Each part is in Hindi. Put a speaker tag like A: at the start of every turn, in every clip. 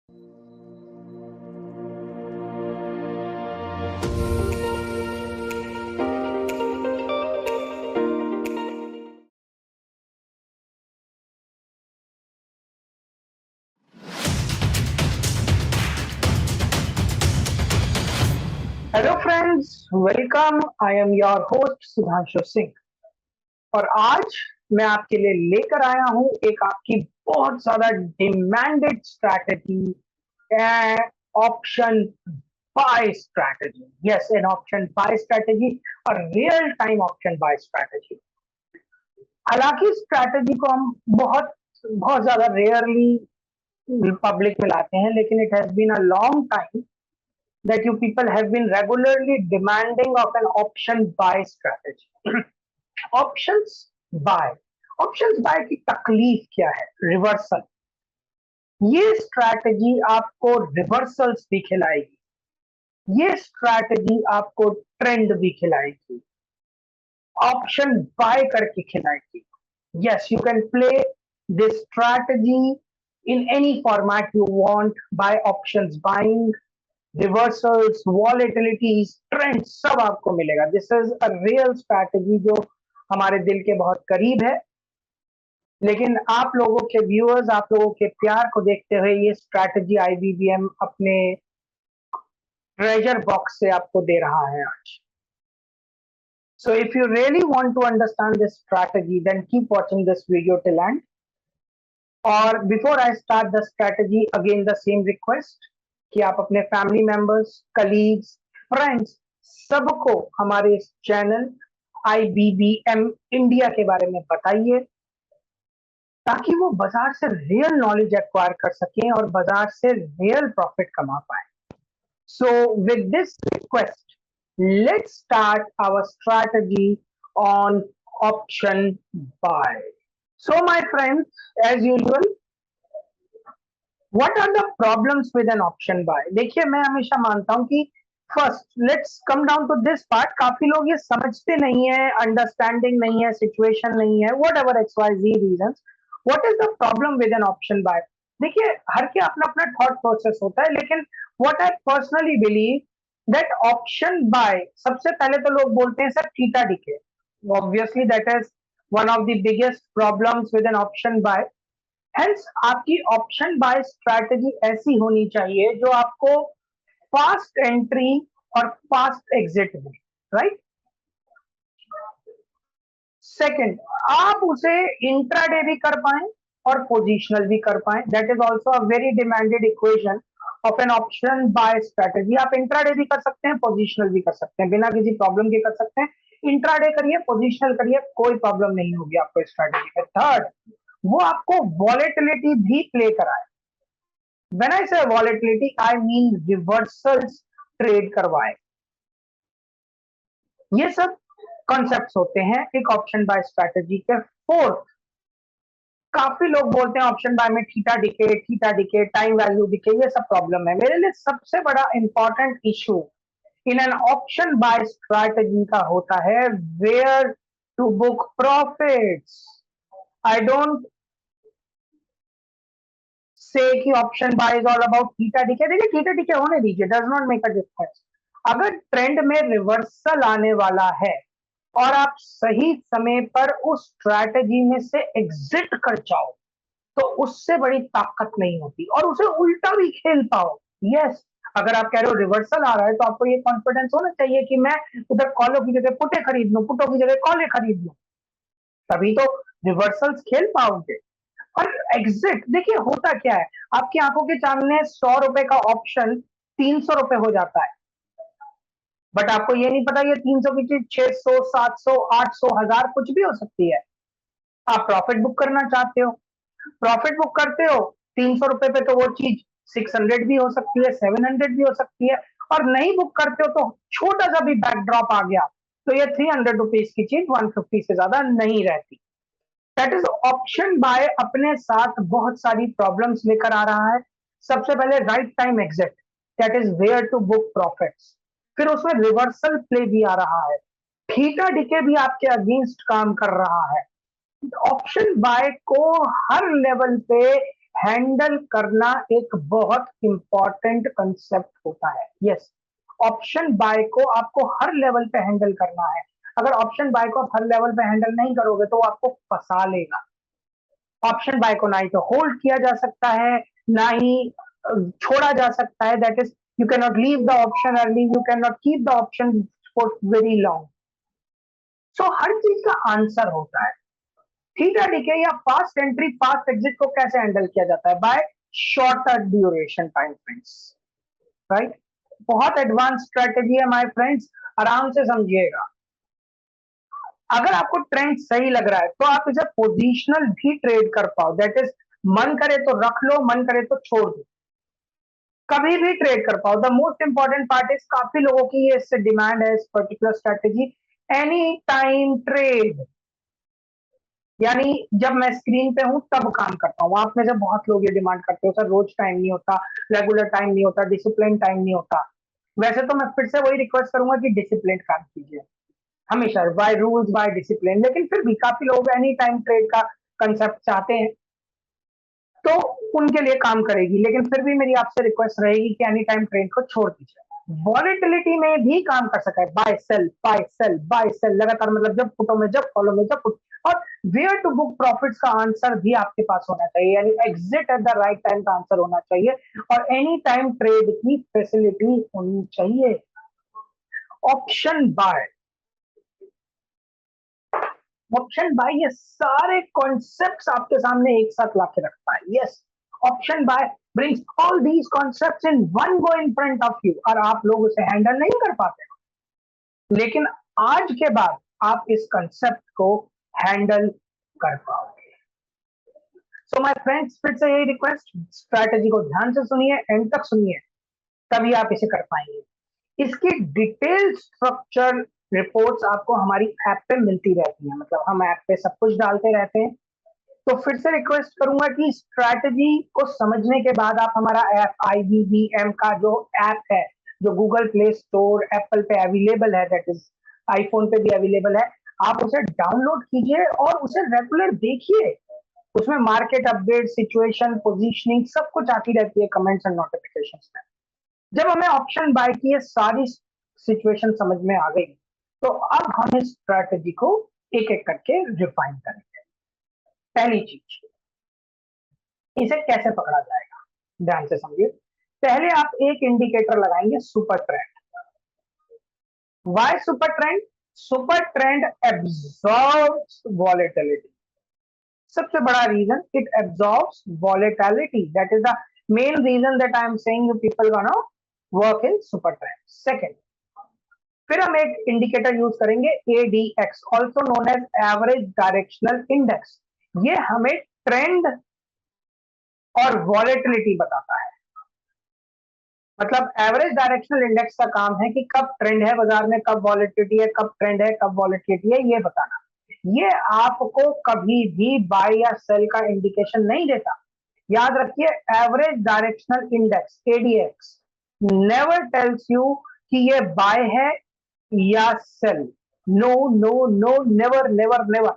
A: Hello friends, welcome. I am your host Sudhanshu Singh और आज मैं आपके लिए लेकर आया हूं एक आपकी बहुत ज्यादा demanded strategy, option buy strategy. Yes, an option buy strategy और real time option buy strategy. हालांकि स्ट्रैटेजी को हम बहुत बहुत ज्यादा रेयरली पब्लिक में लाते हैं, लेकिन it has been a long time that you people have been regularly demanding of an option buy strategy. options buy की तकलीफ क्या है? रिवर्सल। ये स्ट्रैटेजी आपको रिवर्सल्स भी खिलाएगी, ये स्ट्रैटेजी आपको ट्रेंड भी खिलाएगी, ऑप्शन बाय करके खिलाएगी। Yes, you can play this strategy in any format you want by options buying, reversals, volatilities, trend सब आपको मिलेगा। This is a real strategy जो हमारे दिल के बहुत करीब है, लेकिन आप लोगों के व्यूअर्स, आप लोगों के प्यार को देखते हुए ये स्ट्रैटेजी आईबीबीएम अपने ट्रेजर बॉक्स से आपको दे रहा है आज। So if you really want to understand this strategy then keep watching this video till end. और before I start the strategy, again the same request कि आप अपने फैमिली मेंबर्स, कलीग्स, फ्रेंड्स सबको हमारे इस चैनल आईबीबीएम इंडिया के बारे में बताइए, ताकि वो बाजार से रियल नॉलेज एक्वायर कर सकें और बाजार से रियल प्रॉफिट कमा पाए। So with this request, let's start our strategy on option buy. So my friends, as usual, What are the problems with an option buy? देखिए, मैं हमेशा मानता हूं कि first let's come down to this part. काफी लोग ये समझते नहीं है, अंडरस्टैंडिंग नहीं है, सिचुएशन नहीं है, whatever XYZ reasons. What is the problem with an option buy? देखिए, हर के अपना अपना थॉट प्रोसेस होता है, लेकिन what I personally believe that option buy, सबसे पहले तो लोग बोलते हैं sir theta decay. Obviously that is one of the biggest problems with an option buy. Hence आपकी ऑप्शन बाय स्ट्रैटेजी ऐसी होनी चाहिए जो आपको फास्ट एंट्री और फास्ट एग्जिट दे, राइट? सेकंड, आप उसे इंट्राडे भी कर पाए और पोजिशनल भी कर पाए। That is also a very demanded equation of an option buy strategy. आप इंट्राडे भी कर सकते हैं, पोजिशनल भी कर सकते हैं, बिना किसी प्रॉब्लम के कर सकते हैं। इंट्राडे करिए, पोजिशनल करिए, कोई प्रॉब्लम नहीं होगी आपको स्ट्रैटेजी में। थर्ड, वो आपको वॉलेटिलिटी भी प्ले कराए। When I say volatility, I mean reversals trade करवाए। ये सब कॉन्सेप्ट्स होते हैं एक ऑप्शन बाय स्ट्रैटेजी के। फोर्थ, काफी लोग बोलते हैं ऑप्शन बाय में theta decay, time value decay, ये सब प्रॉब्लम है। मेरे लिए सबसे बड़ा important issue in an option buy strategy का होता है where to book profits. I don't say that option buy is all about theta decay. देखिए, थीटा डिके होने दीजिए, does not make a difference. अगर ट्रेंड में रिवर्सल आने वाला है और आप सही समय पर उस स्ट्रैटेजी में से एग्जिट कर जाओ, तो उससे बड़ी ताकत नहीं होती, और उसे उल्टा भी खेल पाओ। यस, अगर आप कह रहे हो रिवर्सल आ रहा है, तो आपको ये कॉन्फिडेंस होना चाहिए कि मैं उधर कॉलों की जगह पुटे खरीद लूं, पुटों की जगह कॉले खरीद लूं, तभी तो रिवर्सल्स खेल पाओगे। और एग्जिट, देखिए होता क्या है, आपकी आंखों के सामने 100 रुपए का ऑप्शन 300 रुपए हो जाता है, बट आपको ये नहीं पता ये 300 की चीज 600, 700, 800, 1000 कुछ भी हो सकती है। आप प्रॉफिट बुक करना चाहते हो, प्रॉफिट बुक करते हो 300 रुपए पे, तो वो चीज 600 भी हो सकती है, 700 भी हो सकती है। और नहीं बुक करते हो तो छोटा सा भी बैकड्रॉप आ गया, तो ये 300 रुपीज की चीज 150 से ज्यादा नहीं रहती। दैट इज ऑप्शन बाय अपने साथ बहुत सारी प्रॉब्लम्स लेकर आ रहा है। सबसे पहले right time exit, that is where to book profits. फिर उसमें रिवर्सल प्ले भी आ रहा है, थीटा डिके भी आपके अगेंस्ट काम कर रहा है। ऑप्शन बाय को हर लेवल पे हैंडल करना एक बहुत इंपॉर्टेंट कंसेप्ट होता है। यस, ऑप्शन बाय को आपको हर लेवल पे हैंडल करना है। अगर ऑप्शन बाय को आप हर लेवल पे हैंडल नहीं करोगे तो आपको फंसा लेगा। ऑप्शन बाय को ना ही तो होल्ड किया जा सकता है, ना ही छोड़ा जा सकता है। That is, you can not leave the option early, you can not keep the option for very long. So हर चीज का आंसर होता है। ठीक है, ठीक है। या फास्ट एंट्री फास्ट एग्जिट को कैसे हैंडल किया जाता है? By shorter duration time frames, right? बहुत एडवांस स्ट्रेटेजी है माय फ्रेंड्स, आराम से समझिएगा। अगर आपको ट्रेंड सही लग रहा है तो आप इसे पोजिशनल भी ट्रेड कर पाओ। दैट इज, मन करे तो रख लो, मन करे तो छोड़ दो, कभी भी ट्रेड कर पाओ। The most important part is, काफी लोगों की ये इससे डिमांड है इस particular strategy, any time trade. यानी जब मैं स्क्रीन पे हूं तब काम करता हूं। आप में से बहुत लोग ये डिमांड करते हो, सर रोज टाइम नहीं होता, रेगुलर टाइम नहीं होता, डिसिप्लिन टाइम नहीं होता। वैसे तो मैं फिर से वही रिक्वेस्ट करूंगा कि डिसिप्लिन काम कीजिए हमेशा, बाय रूल्स बाय डिसिप्लिन। लेकिन फिर भी काफी लोग एनी टाइम ट्रेड का कंसेप्ट चाहते हैं, तो उनके लिए काम करेगी। लेकिन फिर भी मेरी आपसे रिक्वेस्ट रहेगी कि एनी टाइम ट्रेड को छोड़ दीजिए। वॉलेटिलिटी में भी काम कर सका है, buy sell buy sell buy sell लगातार, मतलब जब फुटो में, जब फॉलो में, जब फुट। और वेयर टू बुक प्रॉफिट्स का आंसर भी आपके पास होना चाहिए, यानी exit at the right time का आंसर होना चाहिए, और एनी टाइम ट्रेड की फैसिलिटी होनी चाहिए। ऑप्शन बाय, ऑप्शन बाय ये सारे कॉन्सेप्ट्स आपके सामने एक साथ लाके रखता है। Yes, option buy brings all these concepts in one go in front of you, और आप लोग उसे हैंडल नहीं कर पाते। लेकिन आज के बाद आप इस कंसेप्ट को हैंडल कर पाओगे। सो माय फ्रेंड्स, फिर से यही रिक्वेस्ट, स्ट्रैटेजी को ध्यान से सुनिए, एंड तक सुनिए, तभी आप इसे कर पाएंगे। इसकी डिटेल स्ट्रक्चर रिपोर्ट्स आपको हमारी ऐप पे मिलती रहती है, मतलब हम ऐप पे सब कुछ डालते रहते हैं। तो फिर से रिक्वेस्ट करूंगा कि स्ट्रैटेजी को समझने के बाद आप हमारा ऐप IBBM का जो ऐप है, जो गूगल प्ले स्टोर, एप्पल पे अवेलेबल है, दैट इज आईफोन पे भी अवेलेबल है, आप उसे डाउनलोड कीजिए और उसे रेगुलर देखिए। उसमें मार्केट अपडेट, सिचुएशन, पोजीशनिंग सब कुछ आती रहती है कमेंट्स एंड नोटिफिकेशंस में। जब हमें ऑप्शन बाय की ये सारी सिचुएशन समझ में आ गई, तो अब हम इस स्ट्रैटेजी को एक एक करके रिफाइन करेंगे। पहली चीज, इसे कैसे पकड़ा जाएगा, ध्यान से समझिए। पहले आप एक इंडिकेटर लगाएंगे, super trend. Why super trend? Super trend absorbs volatility. सबसे बड़ा reason, it absorbs volatility, that is the main reason that I am saying you people gonna work in super trend. Second, फिर हम एक इंडिकेटर यूज करेंगे, ADX, also known as average directional index. ये हमें ट्रेंड और वॉलेटिलिटी बताता है। मतलब एवरेज डायरेक्शनल इंडेक्स का काम है कि कब ट्रेंड है बाजार में, कब वॉलेटिलिटी है, कब ट्रेंड है, कब वॉलेटिलिटी है, ये बताना। ये आपको कभी भी बाय या सेल का इंडिकेशन नहीं देता। याद रखिए, average directional index ADX never tells you कि ये बाय है या sell. No no no, never never never.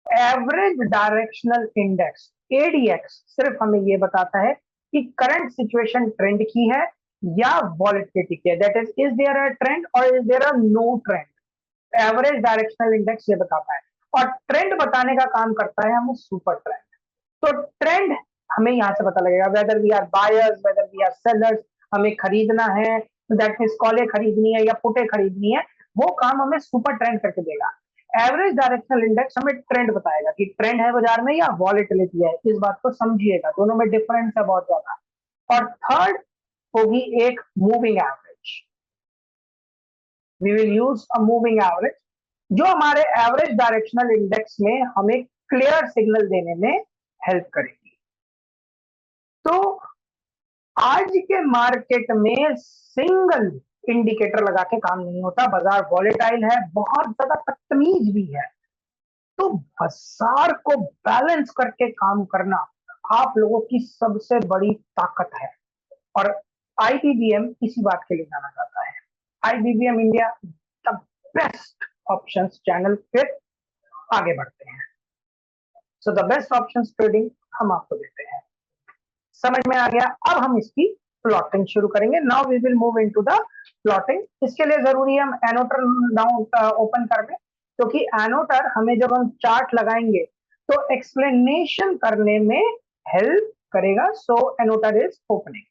A: Average directional index ADX सिर्फ हमें ये बताता है कि करंट सिचुएशन ट्रेंड की है या वॉलेटिलिटी की है। That is there a trend और is there a no trend. Average directional index ये बताता है, और ट्रेंड बताने का काम करता है हमें सुपर ट्रेंड। तो ट्रेंड हमें यहां से पता लगेगा, whether we are buyers, whether we are sellers, हमें खरीदना है, दैट मींस कॉलें खरीदनी है या पुटे खरीदनी है, वो काम हमें सुपर ट्रेंड करके देगा। एवरेज डायरेक्शनल इंडेक्स हमें ट्रेंड बताएगा कि ट्रेंड है बाजार में या वॉलेटिलिटी है। इस बात को समझिएगा, दोनों में डिफरेंस है बहुत ज्यादा। और थर्ड होगी एक moving average. We will use a moving average, जो हमारे एवरेज डायरेक्शनल इंडेक्स में हमें क्लियर सिग्नल देने में हेल्प करेगी। तो आज के मार्केट में सिंगल इंडिकेटर लगा के काम नहीं होता। बाजार वॉलेटाइल है, बहुत ज्यादा बदतमीज भी है। तो बाजार को बैलेंस करके काम करना आप लोगों की सबसे बड़ी ताकत है, और IBBM इसी बात के लिए जाना जाता है। IBBM India the best options channel. फिर आगे बढ़ते हैं। So the best options trading हम आपको देते हैं। समझ में आ गया। अब हम इसकी प्लॉटिंग शुरू करेंगे। Now we will move into the plotting. इसके लिए जरूरी है हम एनोटर नाउ ओपन कर लें, क्योंकि एनोटर हमें जब हम चार्ट लगाएंगे तो एक्सप्लेनेशन करने में हेल्प करेगा। So annotator is opening.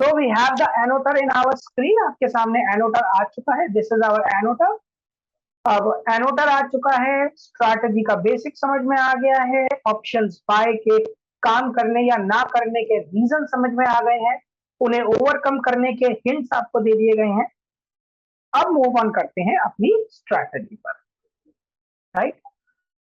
A: So we have the annotator in our screen। आपके सामने एनोटर आ चुका है। This is our annotator. अब एनोटर आ चुका है, स्ट्रैटेजी का बेसिक समझ में आ गया है, ऑप्शंस बाय के काम करने या ना करने के रीजन समझ में आ गए हैं, उन्हें ओवरकम करने के हिंट्स आपको दे दिए गए हैं। अब मूव ऑन करते हैं अपनी स्ट्रैटेजी पर, right.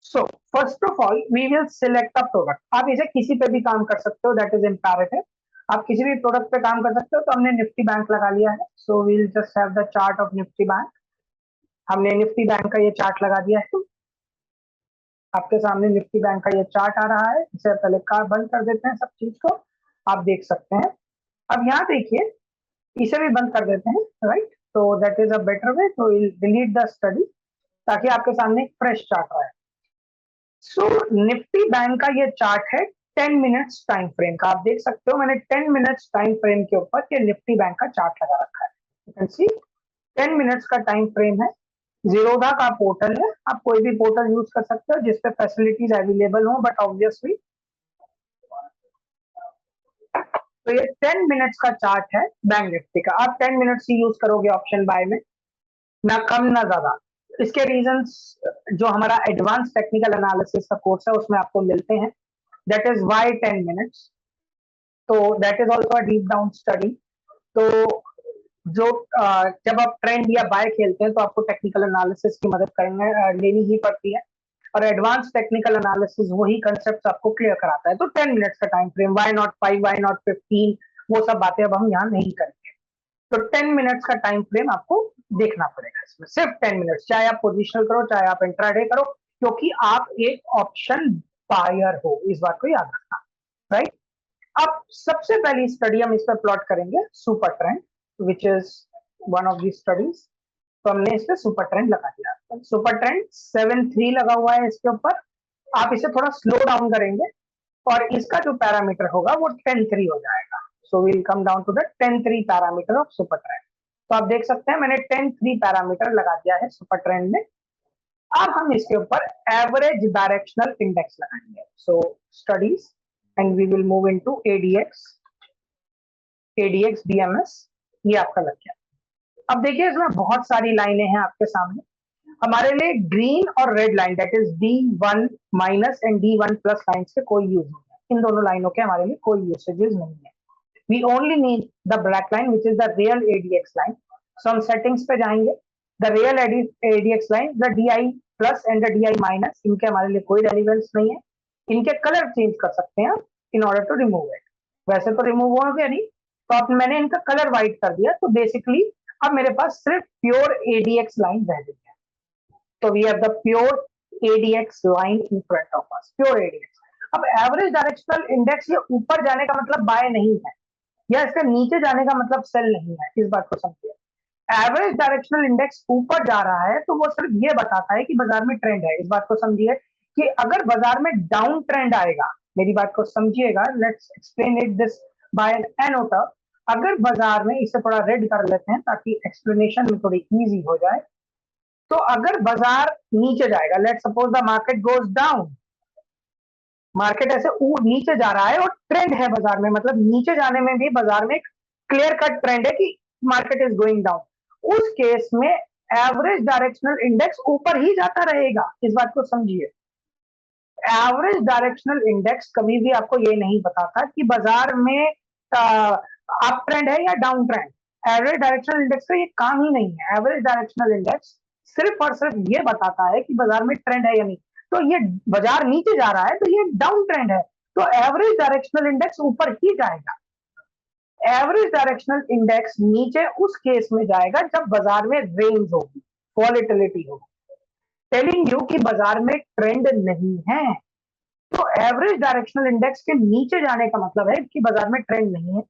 A: So first of all we will select a product. आप इसे किसी पे भी काम कर सकते हो, दैट इज इम्पेरेटिव। आप किसी भी प्रोडक्ट पे काम कर सकते हो। तो हमने निफ्टी बैंक लगा लिया है। So we will just have the chart of Nifty bank. हमने निफ्टी बैंक का ये चार्ट लगा दिया है। आपके सामने निफ्टी बैंक का ये चार्ट आ रहा है। इसे पहले बंद कर देते हैं सब चीज को, आप देख सकते हैं। अब यहाँ देखिए, इसे भी बंद कर देते हैं, राइट। तो दैट इज अ बेटर वे। तो डिलीट द स्टडी, ताकि आपके सामने एक फ्रेश चार्ट आए। सो निफ्टी बैंक का ये चार्ट है 10 मिनट्स टाइम फ्रेम का। आप देख सकते हो मैंने 10 मिनट्स टाइम फ्रेम के ऊपर ये निफ्टी बैंक का चार्ट लगा रखा है। यू कैन सी 10 मिनट्स का टाइम फ्रेम है। जीरोधा का पोर्टल है। आप कोई भी पोर्टल यूज कर सकते हो जिसपे फैसिलिटीज अवेलेबल हो, बट ऑब्वियसली तो ये 10 मिनट्स का चार्ट है बैंक निफ्टी का। आप 10 मिनट्स ही यूज करोगे ऑप्शन बाय में, ना कम ना ज्यादा। इसके रीजंस जो हमारा एडवांस टेक्निकल एनालिसिस का कोर्स है उसमें आपको मिलते हैं। That is why 10 minutes. तो that is also deep down study. तो जो जब आप ट्रेंड या बाय खेलते हैं तो आपको टेक्निकल एनालिसिस की मदद करेंगे लेनी ही पड़ती है, और एडवांस टेक्निकल एनालिसिस वही कंसेप्ट आपको क्लियर कराता है। तो 10 मिनट्स का time frame, why not 5, why not 15, वो सब बातें अब हम यहाँ नहीं करेंगे। तो 10 मिनट्स का टाइम फ्रेम आपको देखना पड़ेगा इसमें, सिर्फ 10 मिनट्स। चाहे आप पोजिशनल करो, चाहे आप इंट्राडे करो, क्योंकि आप एक ऑप्शन बायर हो, इस बात को याद रखना, राइट। अब सबसे पहली स्टडी हम इस पर प्लॉट करेंगे super trend, which is one of the studies. तो हमने इस पे सुपर ट्रेंड लगा दिया। सुपर ट्रेंड 7-3 लगा हुआ है इसके ऊपर। आप इसे थोड़ा स्लो डाउन करेंगे और इसका जो पैरामीटर होगा वो 10-3 हो जाएगा। So will come down to the 10-3 parameter of super trend. तो आप देख सकते हैं मैंने 10-3 पैरामीटर लगा दिया है सुपर ट्रेंड में। अब हम इसके ऊपर एवरेज डायरेक्शनल इंडेक्स लगाएंगे। So studies and we will move into ADX DMS. ये आपका लग गया। अब देखिए इसमें बहुत सारी लाइनें हैं आपके सामने। हमारे लिए ग्रीन और red line, that is D1 minus and D1 plus line से कोई यूज नहीं है। इन दोनों लाइनों के हमारे लिए कोई यूसेजेस नहीं है। We only need the black line which is the real ADX line. So हम सेटिंग्स पे जाएंगे। The real ADX line, the DI plus and the DI minus, इनके हमारे लिए कोई रेलिवेंस नहीं है। इनके कलर चेंज कर सकते हैं in order to remove it. वैसे तो रिमूव हो गया नहीं, तो अब मैंने इनका कलर व्हाइट कर दिया। तो बेसिकली अब मेरे पास सिर्फ प्योर एडीएक्स लाइन रह गई है। तो we have the pure ADX line in front of us, pure ADX. अब एवरेज डायरेक्शनल इंडेक्स, ये ऊपर जाने का मतलब बाय नहीं है, या इसका नीचे जाने का मतलब सेल नहीं है, इस बात को समझिए। एवरेज डायरेक्शनल इंडेक्स ऊपर जा रहा है तो वो सिर्फ ये बताता है कि बाजार में ट्रेंड है, इस बात को समझिए। कि अगर बाजार में डाउन ट्रेंड आएगा, मेरी बात को समझिएगा, let's explain it this by an annotator. अगर बाजार में, इसे थोड़ा रेड कर लेते हैं ताकि एक्सप्लेनेशन में थोड़ी इजी हो जाए। तो अगर बाजार नीचे जाएगा, let's suppose the market goes down, market ऐसे नीचे जा रहा है और ट्रेंड है बाजार में, मतलब नीचे जाने में भी बाजार में एक क्लियर कट ट्रेंड है कि मार्केट इज गोइंग डाउन, उस केस में एवरेज डायरेक्शनल इंडेक्स ऊपर ही जाता रहेगा, इस बात को समझिए। एवरेज डायरेक्शनल इंडेक्स कभी भी आपको ये नहीं बताता कि बाजार में अप ट्रेंड है या down trend. Average directional index का ये काम ही नहीं है। एवरेज डायरेक्शनल इंडेक्स सिर्फ और सिर्फ ये बताता है कि बाजार में ट्रेंड है या नहीं। तो ये बाजार नीचे जा रहा है तो ये डाउन ट्रेंड है, तो एवरेज डायरेक्शनल इंडेक्स ऊपर ही जाएगा। एवरेज डायरेक्शनल इंडेक्स नीचे उस केस में जाएगा जब बाजार में रेंज होगी, वॉलेटिलिटी होगी, टेलिंग यू कि बाजार में ट्रेंड नहीं है। तो एवरेज डायरेक्शनल इंडेक्स के नीचे जाने का मतलब है कि बाजार में ट्रेंड नहीं है,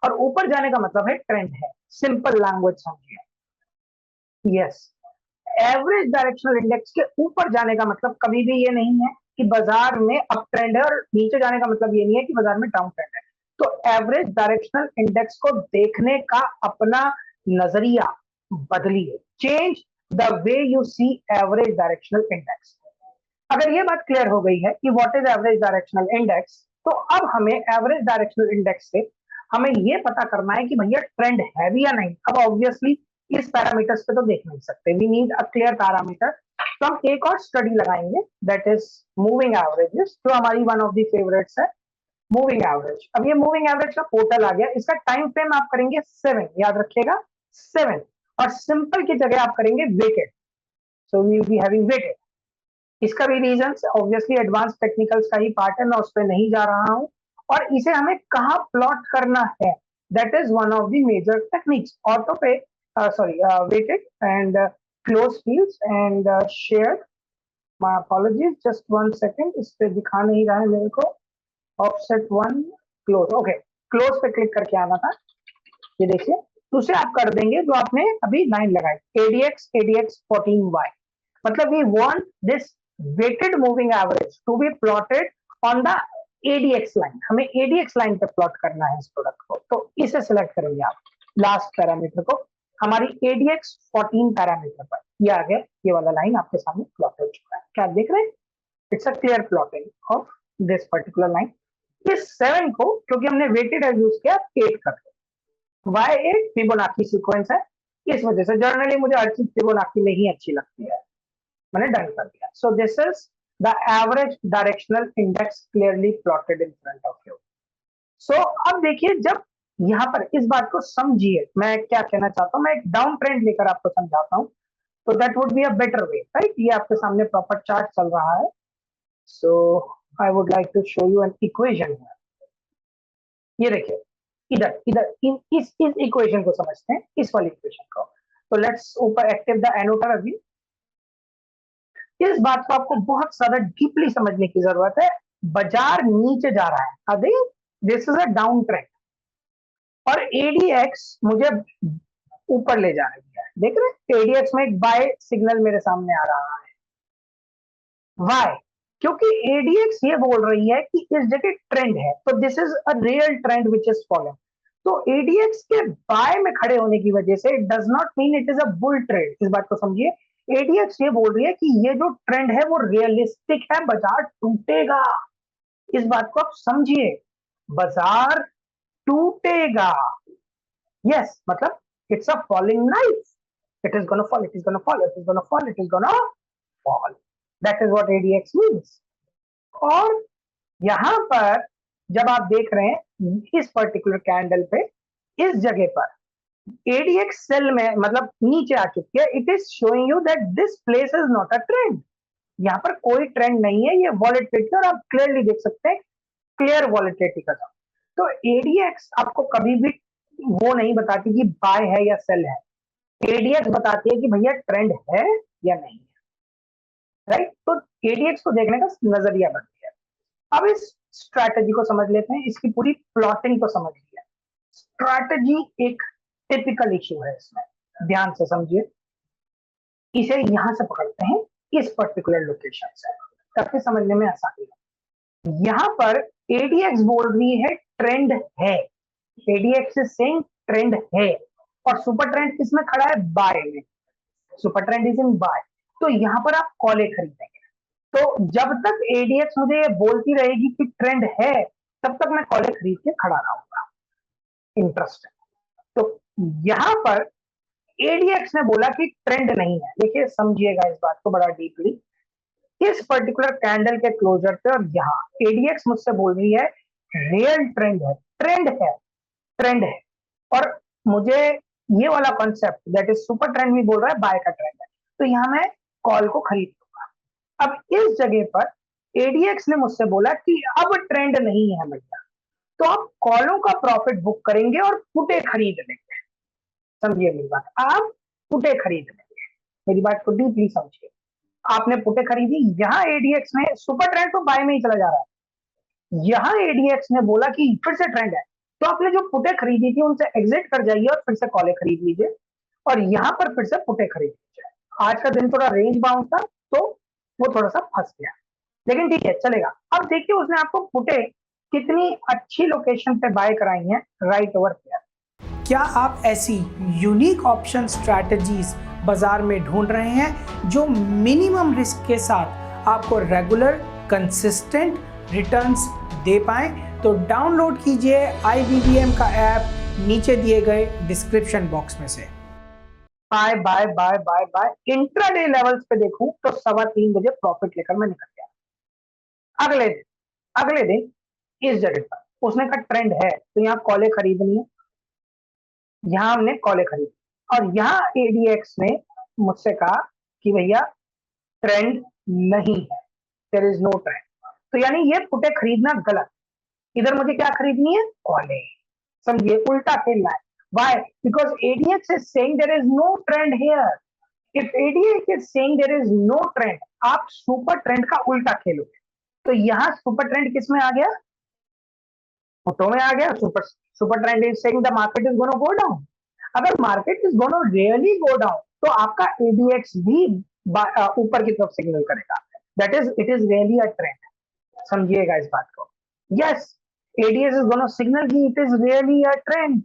A: और ऊपर जाने का मतलब है ट्रेंड है। सिंपल लैंग्वेज समझिए। यस, एवरेज डायरेक्शनल इंडेक्स के ऊपर जाने का मतलब कभी भी ये नहीं है कि बाजार में अप ट्रेंड है, और नीचे जाने का मतलब ये नहीं है कि बाजार में डाउन ट्रेंड है। तो एवरेज डायरेक्शनल इंडेक्स को देखने का अपना नजरिया बदलिए, change the way you see average directional index. अगर ये बात क्लियर हो गई है कि what is average directional index, तो अब हमें एवरेज डायरेक्शनल इंडेक्स से हमें ये पता करना है कि भैया ट्रेंड है भी या नहीं। अब ऑब्वियसली इस पैरामीटर्स पे तो देख नहीं सकते, we need a clear parameter. तो हम एक और स्टडी लगाएंगे, दैट इज मूविंग एवरेजेस, जो हमारी वन ऑफ द फेवरेट्स है, मूविंग एवरेज। अब ये मूविंग एवरेज का पोर्टल आ गया, इसका टाइम फ्रेम आप करेंगे 7, याद रखिएगा 7, और सिंपल की जगह आप करेंगे weighted, so we will be having weighted. इसका भी रीजन ऑब्वियसली एडवांस टेक्निकल्स का ही पार्ट है, मैं उस पर नहीं जा रहा हूं। और इसे हमें कहाँ प्लॉट करना है, that is one of the major techniques, auto पे sorry weighted and close fields and share. My apologies, just 1 second, इस पे दिखा नहीं रहा है मेरे को। ऑफसेट 1 क्लोज, ओके, क्लोज पे क्लिक करके आना था, ये देखिए। तो उसे आप कर देंगे जो आपने अभी लाइन लगाई, ADX 14Y, मतलब we want this weighted moving average to be plotted on the ADX line. हमें ADX लाइन पे प्लॉट करना है इस प्रोडक्ट को, तो इसे सिलेक्ट करेंगे आप लास्ट पैरामीटर को, हमारी ADX 14 पैरामीटर पर। ये आ गया, ये वाला लाइन आपके सामने प्लॉट हो चुका है, क्या आप देख रहे हैं? It's a clear plotting of this particular line. इस 7 को, क्योंकि हमने वेटेड यूज किया, 8 कर दो। वाई 8 फिबोनाची सीक्वेंस है, इस वजह से जनरली मुझे हर चीज फिबोनाची में ही अच्छी लगती है, मैंने डन कर दिया। So this is the average directional index clearly plotted in front of you. So अब देखिए, जब यहाँ पर इस बात को समझिए, मैं क्या कहना चाहता हूँ, मैं एक डाउन ट्रेंड लेकर आपको समझाता हूँ, तो that would be a better way, right. ये आपके सामने प्रॉपर चार्ट चल रहा है, so I would like to show you an equation. ये देखिए, इधर इधर इस इक्वेशन को समझते हैं, इस वाली इक्वेशन को। तो लेट्स ऊपर एक्टिव द एनोटर अभी। इस बात को आपको बहुत ज्यादा डीपली समझने की जरूरत है। बाजार नीचे जा रहा है, अभी this is a down trend, और ADX मुझे ऊपर ले जा रही है, देख रहे हैं? ADX में एक बाय सिग्नल मेरे सामने आ रहा है, वाई, क्योंकि ADX ये बोल रही है कि इस जगह ट्रेंड है, तो this is a real trend which is following. तो ADX के बाय में खड़े होने की वजह से it does not mean it is a bull trend. इस बात को समझिए, ADX ये बोल रही है कि ये जो ट्रेंड है वो रियलिस्टिक है, बाजार टूटेगा। इस बात को आप समझिए, बाजार टूटेगा, यस, मतलब it's a falling knife, it is gonna fall, it is gonna fall, it is gonna fall, it is gonna fall, that is what ADX means. और यहां पर जब आप देख रहे हैं इस पर्टिकुलर कैंडल पे, इस जगह पर ADX सेल में मतलब नीचे आ चुकी है, it is showing you that this place is not a trend. यहाँ पर कोई ट्रेंड नहीं है, ये वॉलेटिलिटी, और आप क्लियरली देख सकते हैं क्लियर वॉलेटिलिटी का। तो ADX आपको कभी भी वो नहीं बताती कि बाय है या सेल है, ADX बताती है कि भैया ट्रेंड है या नहीं है, राइट। तो ADX को देखने का नजरिया बन गया। अब इस स्ट्रैटेजी को समझ लेते हैं, इसकी पूरी प्लॉटिंग को समझ लिया। स्ट्रैटेजी एक टिपिकल इश्यू है इसमें, ध्यान से समझिए। इसे यहां से पकड़ते हैं, इस पर्टिकुलर लोकेशन से, ताकि समझने में आसानी हो। यहां पर ADX बोल रही है ट्रेंड है, ADX इज सेइंग ट्रेंड है, और सुपर ट्रेंड किसमें खड़ा है? बाय में, super trend is in by. तो यहां पर आप कॉले खरीदेंगे। तो जब तक ADX मुझे ये बोलती रहेगी कि ट्रेंड है, तब तक मैं कॉले खरीद के खड़ा रहूंगा, इंटरेस्ट। तो यहां पर ADX ने बोला कि ट्रेंड नहीं है। देखिए, समझिएगा इस बात को बड़ा डीपली। इस पर्टिकुलर कैंडल के क्लोजर पे और यहाँ ADX मुझसे बोल रही है रियल ट्रेंड है, ट्रेंड है, ट्रेंड है, और मुझे ये वाला concept that is super trend भी बोल रहा है बाय का ट्रेंड है, तो यहाँ मैं कॉल को खरीद लूंगा। अब इस जगह पर ADX ने मुझसे बोला कि अब ट्रेंड नहीं है भैया, तो आप कॉलों का प्रॉफिट बुक करेंगे और पुटे खरीद लेंगे। समझिए मेरी बात, आप पुटे खरीद लेंगे, मेरी बात को डीपली समझिए। आपने पुटे खरीदी, यहाँ ADX में सुपर ट्रेंड तो बाय में ही चला जा रहा है, यहाँ ADX ने बोला कि फिर से ट्रेंड है, तो आपने जो पुटे खरीदी थी उनसे एग्जिट कर जाइए और फिर से कॉले खरीद लीजिए, और यहाँ पर फिर से पुटे खरीद लीजिए। आज का दिन थोड़ा रेंज बाउंड था तो वो थोड़ा सा फंस गया, लेकिन ठीक है चलेगा। अब देखिए उसने आपको पुटे कितनी अच्छी लोकेशन पे बाय कराई है, राइट ओवर हियर।
B: क्या आप ऐसी यूनिक ऑप्शन स्ट्रैटेजीज बाजार में ढूंढ रहे हैं जो मिनिमम रिस्क के साथ आपको रेगुलर कंसिस्टेंट रिटर्न्स दे पाए? तो डाउनलोड कीजिए IBBM का ऐप नीचे दिए गए डिस्क्रिप्शन बॉक्स में से।
A: Buy buy buy buy buy intraday levels पे देखूं तो 3:15 बजे प्रॉफिट लेकर मैं निकल गया। अगले दिन इस जगह पर उसने कहा ट्रेंड है तो यहाँ कॉलें खरीदनी है, यहाँ हमने कॉलें खरीदी और यहाँ ADX ने मुझसे कहा कि भैया ट्रेंड नहीं है, देयर इज नो ट्रेंड। तो यानी ये पुटे खरीदना गलत, इधर मुझे क्या खरीदनी है, कॉलें। समझिए उल्टा खेलना है। Why? Because ADX is saying there is no trend here. If ADX is saying there is no trend, आप सुपर ट्रेंड का उल्टा खेलोगे। तो यहाँ सुपर ट्रेंड किस में आ गया, पुटों में आ गया। Super trend is saying the market is gonna go down. अगर market is gonna really go down तो आपका ADX भी ऊपर की तरफ सिग्नल करेगा, that is it is really a trend. समझिएगा इस बात को। Yes, ADX is gonna signal कि it is really a trend.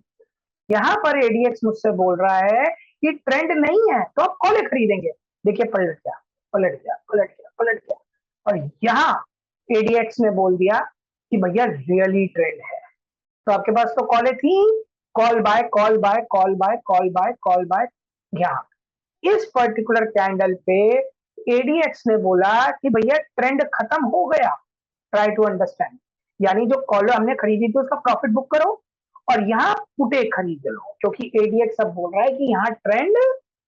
A: यहाँ पर ADX मुझसे बोल रहा है कि ट्रेंड नहीं है तो आप कॉलें खरीदेंगे। देखिए पलट गया पलट गया पलट गया पलट गया, और यहाँ ADX ने बोल दिया कि भैया रियली ट्रेंड है। तो आपके पास तो कॉलें थी, call buy call buy call buy call buy call buy. यहाँ इस पर्टिकुलर कैंडल पे ADX ने बोला कि भैया ट्रेंड खत्म हो गया, ट्राई टू अंडरस्टैंड। यानी जो कॉल हमने खरीदी थी उसका प्रॉफिट बुक करो और यहाँ पुटे खरीद लो, क्योंकि ADX अब बोल रहा है कि यहाँ ट्रेंड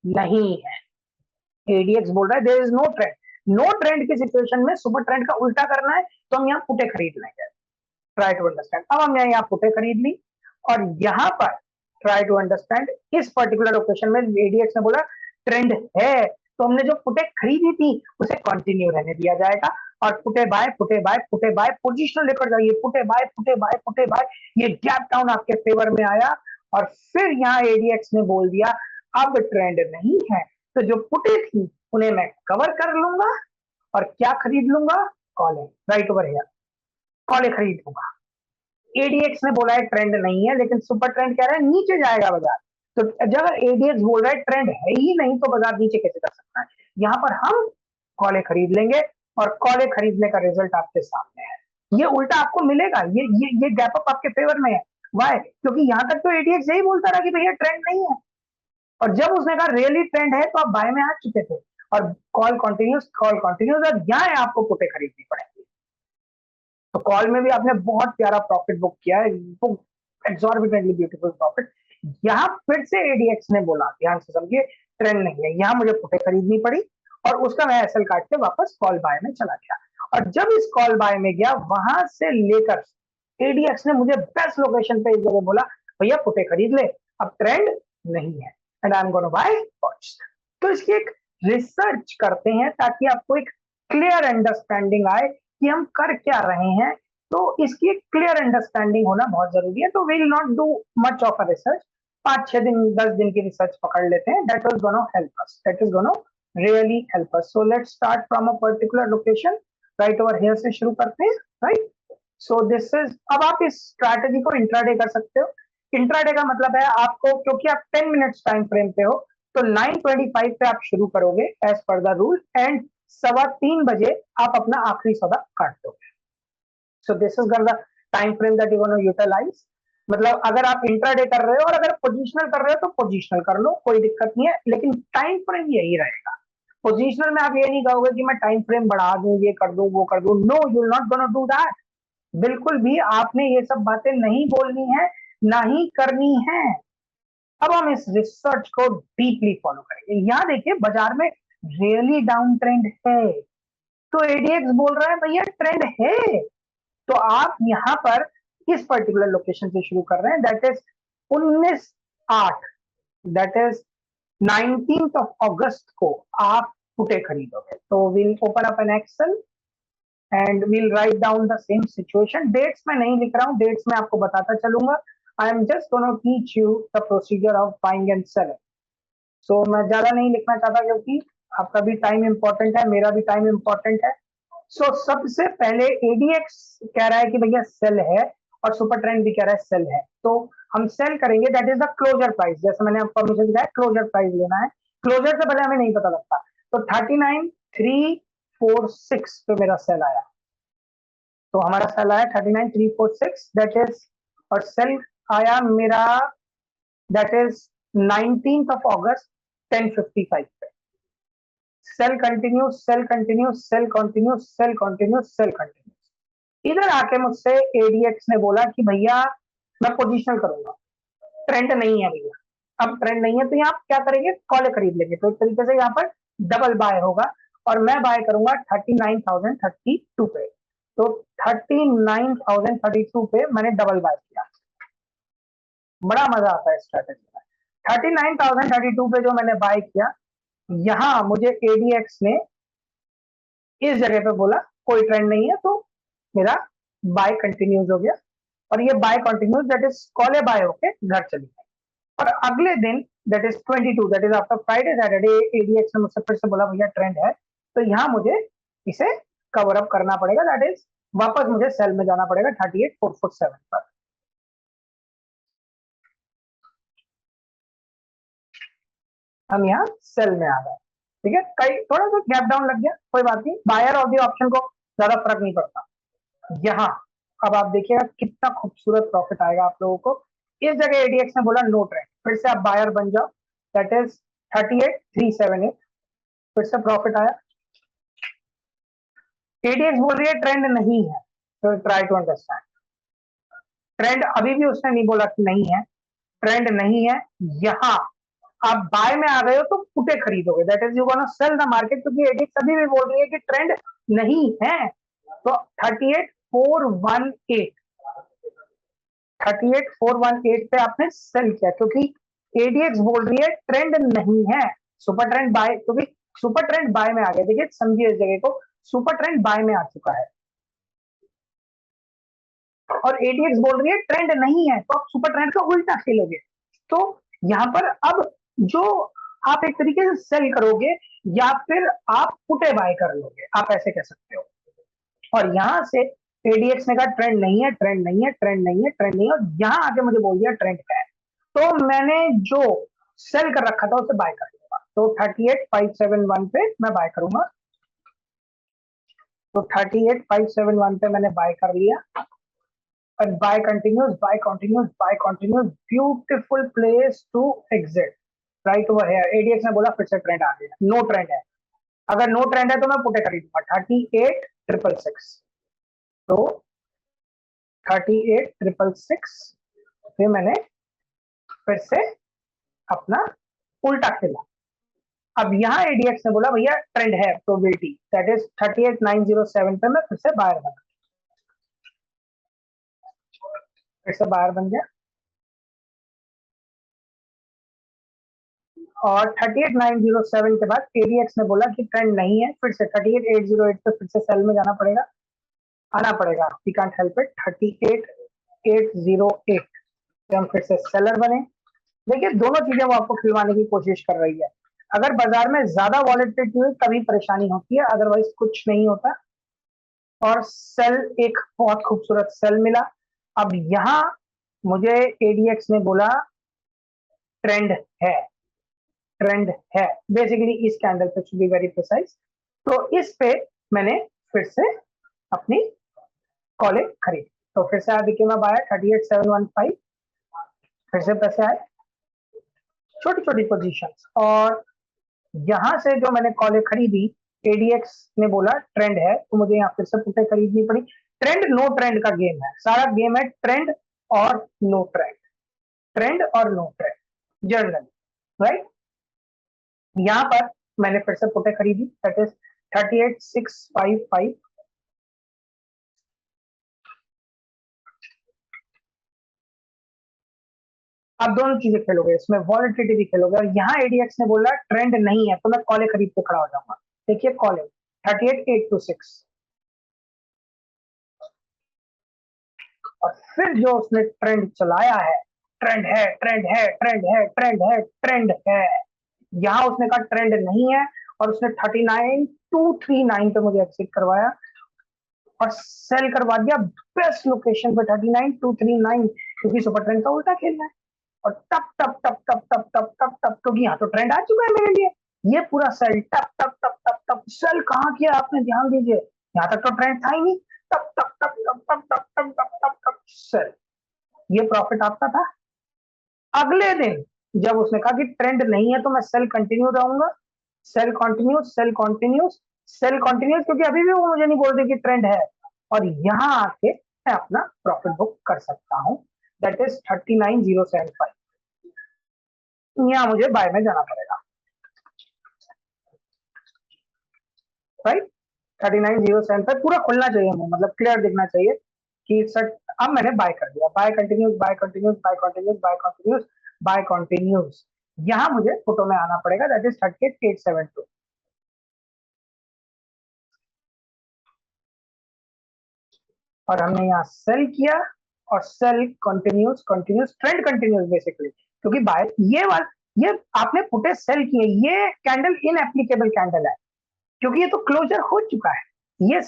A: नहीं है। ADX बोल रहा है there is no trend. No trend की सिचुएशन में सुपर ट्रेंड का उल्टा करना है तो हम यहाँ पुटे खरीद लेंगे, ट्राई टू अंडरस्टैंड। अब हमने यहाँ पुटे खरीद ली और यहाँ पर ट्राई टू अंडरस्टैंड इस पर्टिकुलर लोकेशन में ADX ने बोला ट्रेंड है, तो हमने जो पुटे खरीदी थी उसे कंटिन्यू रहने दिया जाएगा और पुटे बाय पुटे बाय पुटे बाय पोजीशन लेकर जाइए, पुटे बाय पुटे बाय पुटे बाय। ये गैप डाउन आपके फेवर में आया और फिर यहाँ ADX ने बोल दिया अब ट्रेंड नहीं है, तो जो पुटे थी उन्हें मैं कवर कर लूंगा और क्या खरीद लूंगा, कॉलें। राइट ओवर हियर, कॉलें खरीद लूंगा। ADX ने बोला है ट्रेंड नहीं है, लेकिन सुपर ट्रेंड कह रहा है नीचे जाएगा बाजार। तो जब ADX बोल रहा है ट्रेंड है ही नहीं तो बाजार नीचे कैसे जा सकता है। यहाँ पर हम कॉलें खरीद लेंगे और कॉलें खरीदने का रिजल्ट आपके सामने है। ये उल्टा आपको मिलेगा, ये गैप अप आपके फेवर में है। वाई? क्योंकि यहाँ तक तो ADX यही बोलता रहा कि भैया ट्रेंड नहीं है, और जब उसने कहा रियली ट्रेंड है तो आप बाय में आ चुके थे और कॉल कंटिन्यूस और यहाँ आपको पुटे खरीदनी पड़ेगी। तो कॉल में भी आपने बहुत प्यारा प्रॉफिट बुक किया है, एक्सॉर्बिटेंटली ब्यूटीफुल प्रॉफिट। यहाँ फिर से ADX ने बोला, ध्यान से समझिए, ट्रेंड नहीं है, यहाँ मुझे पुटे खरीदनी पड़ी और उसका मैं SL काट के वापस कॉल बाय में चला गया। और जब इस कॉल बाय में गया वहां से लेकर ADX ने मुझे बेस्ट लोकेशन पे इस जगह बोला भैया पुटे खरीद ले, अब ट्रेंड नहीं है and I am gonna buy calls. तो इसकी एक रिसर्च करते हैं ताकि आपको एक क्लियर अंडरस्टैंडिंग आए कि हम कर क्या रहे हैं। तो इसकी एक क्लियर अंडरस्टैंडिंग होना बहुत जरूरी है। तो we will not do much of a research, 5-6 दिन 10 दिन की रिसर्च पकड़ लेते हैं, that is gonna help us, that is gonna really help us. So let's start from a particular location, right over here से शुरू करते हैं। राइट, सो दिस इज, अब आप इस स्ट्रैटेजी को इंट्राडे कर सकते हो। इंट्राडे का मतलब है आपको, क्योंकि आप 10 मिनट्स टाइम फ्रेम पे हो तो 9:25 पे आप शुरू करोगे as per the rule and 3:15 बजे आप अपना आखिरी सौदा काट दोगे। So this is the time frame that you want to utilize. मतलब अगर आप इंट्राडे कर रहे हो और अगर पोजिशनल कर रहे हो तो पोजिशनल कर लो, कोई दिक्कत नहीं है, लेकिन टाइम फ्रेम यही रहेगा। पोजिशनल में आप ये नहीं कहोगे कि मैं टाइम फ्रेम बढ़ा दूं, ये कर दूं, वो कर दूं। No, you will not gonna do that. बिल्कुल भी आपने ये सब बातें नहीं बोलनी है, ना ही करनी है। अब हम इस रिसर्च को डीपली फॉलो करेंगे। यहाँ देखिए बाजार में रियली डाउन ट्रेंड है, तो ADX बोल रहा है भैया ट्रेंड है, तो आप यहाँ पर इस पर्टिकुलर लोकेशन से शुरू कर रहे हैं, that is 19/8, that is 19th of August को आप पुटे खरीदोगे। तो will open up an Excel and will write down the same situation. Dates मैं नहीं लिख रहा हूँ, डेट्स मैं आपको बताता चलूंगा। I am just gonna teach you the procedure of buying and selling. So मैं ज्यादा नहीं लिखना चाहता क्योंकि आपका भी टाइम इंपॉर्टेंट है, मेरा भी टाइम इंपॉर्टेंट है। सो सबसे पहले एडीएक्स कह रहा है कि भैया सेल है और सुपर ट्रेंड भी कह रहा है सेल है, तो हम सेल करेंगे, that is the closure price. जैसे मैंने आपको हमेशा दिखाया क्लोजर प्राइस लेना है, क्लोजर से पहले हमें नहीं पता लगता। तो 39,346 पे मेरा सेल आया, तो हमारा सेल आया 39,346 दैट इज, और सेल आया मेरा that is 19th of August 10:55 पे। Sell continue, sell continue, sell continue, sell continue, sell continue. इधर आके मुझसे एडीएक्स ने बोला कि भैया मैं पोजीशन करूंगा, ट्रेंड नहीं है भैया। अब ट्रेंड नहीं है तो यहाँ क्या करेंगे, कॉल खरीद लेंगे, तो एक तरीके से यहाँ पर डबल बाय होगा और मैं बाय करूंगा 39,032 पे। तो 39,032 पे मैंने डबल बाय किया। बड़ा मजा आता है स्ट्रेटेजी में। 39,032 पे जो मैंने बाय किया, यहां मुझे एडीएक्स ने इस जगह पे बोला कोई ट्रेंड नहीं है, तो मेरा बाय कंटिन्यूज हो गया और ये बाय कंटिन्यूज दैट इज कॉले बाय होके घर चली गई। और अगले दिन that is 22, that is after Friday Saturday, ADX ने मुझसे फिर से बोला भैया ट्रेंड है, तो यहाँ मुझे इसे कवर अप करना पड़ेगा, दैट इज वापस मुझे सेल में जाना पड़ेगा 38,447 पर। हम यहाँ सेल में आ गए, ठीक है। कई थोड़ा सा गैप डाउन लग गया, कोई बात नहीं, बायर ऑफ द ऑप्शन को ज्यादा फर्क नहीं पड़ता। यहाँ अब आप देखिएगा कितना खूबसूरत प्रॉफिट आएगा आप लोगों को। इस जगह एडीएक्स ने बोला नो ट्रेंड, फिर से आप बायर बन जाओ, दैट इज 38,378, फिर से प्रॉफिट आया। एडीएक्स बोल रही है ट्रेंड नहीं है, तो ट्राई टू अंडरस्टैंड। ट्रेंड अभी भी उसने नहीं बोला कि नहीं है, ट्रेंड नहीं है। यहाँ आप बाय में आ गए हो तो पुटे खरीदोगे, that is you gonna sell the market, क्योंकि एडीएक्स अभी भी बोल रही है कि ट्रेंड नहीं है। तो 38,418, 38,418 पे आपने सेल किया, क्योंकि एडीएक्स बोल रही है ट्रेंड नहीं है। सुपर ट्रेंड बाय, क्योंकि सुपर ट्रेंड बाय में आ गया, देखिए समझिए इस जगह को, सुपर ट्रेंड बाय में आ चुका है और एडीएक्स बोल रही है ट्रेंड नहीं है, तो आप सुपर ट्रेंड का उल्टा खेलोगे। तो यहाँ पर अब जो आप एक तरीके से सेल करोगे या फिर आप पुटे बाय कर लोगे, आप ऐसे कह सकते हो। और यहां से एडीएक्स ने कहा ट्रेंड नहीं है, ट्रेंड नहीं है, ट्रेंड नहीं है, ट्रेंड नहीं है, और यहां आके मुझे बोल दिया ट्रेंड है, तो मैंने जो सेल कर रखा था उसे बाय कर लूंगा। तो 38,571 पे मैं बाय करूंगा, तो 38,571 पे मैंने बाय कर लिया और buy continuous, buy continuous, buy continues, beautiful place to exit right over here. ADX ने बोला फिर से ट्रेंड आ गया, नो ट्रेंड है। अगर नो ट्रेंड है तो मैं पुटे खरीदूंगा 38,666, तो 38,666 पे मैंने फिर से अपना उल्टा खेला। अब यहाँ एडीएक्स ने बोला भैया ट्रेंड है, प्रोबेबिलिटी दैट इज 38,907 पे मैं फिर से बायर बना, फिर से बायर बन गया और 38,907 के बाद एडीएक्स ने बोला कि ट्रेंड नहीं है, फिर से 38,808 पे फिर से सेल में जाना पड़ेगा, आना पड़ेगा, वी कांट हेल्प इट। 38,808 पे हम फिर से सेलर बने। देखिए दोनों चीजें वो आपको खिलवाने की कोशिश कर रही है। अगर बाजार में ज्यादा वॉलेटिलिटी हुई तभी परेशानी होती है, अदरवाइज कुछ नहीं होता। और सेल, एक बहुत खूबसूरत सेल मिला। अब यहां मुझे एडीएक्स ने बोला ट्रेंड है, ट्रेंड है, बेसिकली इस कैंडल पे टू बी वेरी प्रिसाइज। तो इस पे मैंने फिर से अपनी कॉलेज खरीदी, तो फिर से बिकेम बायर 38,715, फिर से पैसे आए, छोटी छोटी पोजीशंस। और यहां से जो मैंने कॉलेज खरीदी, एडीएक्स ने बोला ट्रेंड है, तो मुझे यहाँ फिर से पुटे खरीदनी पड़ी। ट्रेंड नो ट्रेंड का गेम है, सारा गेम है ट्रेंड और नो ट्रेंड, ट्रेंड और नो ट्रेंड जनरल, राइट। यहां पर मैंने फिर से पुटे खरीदी, दैट इज 38,655, आप दोनों चीजें खेलोगे, इसमें वॉलेटिलिटी भी खेलोगे। और यहाँ एडीएक्स ने बोला ट्रेंड नहीं है, तो मैं कॉले खरीद के खड़ा हो जाऊंगा। देखिए कॉले 38,826, और फिर जो उसने ट्रेंड चलाया है, ट्रेंड है, ट्रेंड है, ट्रेंड है, ट्रेंड है, ट्रेंड है, यहाँ उसने कहा ट्रेंड नहीं है और उसने 39,239 पे मुझे एग्जिट करवाया और सेल करवा दिया बेस्ट लोकेशन पे 39,239, क्योंकि सुपर ट्रेंड का उल्टा खेलना है। और टप टप टप टप टप टप टप टप, क्योंकि यहाँ तो ट्रेंड आ चुका है मेरे लिए, ये पूरा सेल टप टप टप टप टप, सेल कहाँ किया आपने, ध्यान दीजिए, यहाँ तक तो ट्रेंड था ही नहीं, टप टप टप टप टप टप टप टप टप टप सेल। ये प्रॉफिट आपका था। अगले दिन जब उसने कहा कि ट्रेंड नहीं है तो मैं सेल कंटिन्यू रहूंगा, sell continuous sell continuous sell continues, क्योंकि अभी भी वो मुझे नहीं बोल रही कि ट्रेंड है, और यहाँ आके मैं अपना प्रॉफिट बुक कर सकता हूँ, दैट इज 39,075। यहाँ मुझे बाय में जाना पड़ेगा, राइट। 39,075 पूरा खुलना चाहिए, मतलब क्लियर दिखना चाहिए कि सर अब मैंने बाय कर दिया, buy continuous buy continuous buy continuous buy continuous buy continues. यहाँ मुझे फोटो में आना पड़ेगा, दैट इज 38,872। और हमने यहाँ सेल किया और sell continues continues trend continues basically, क्योंकि बाय ये आपने पुटे सेल किए, ये कैंडल इनएप्लीकेबल कैंडल है, क्योंकि ये तो क्लोजर हो चुका है, ये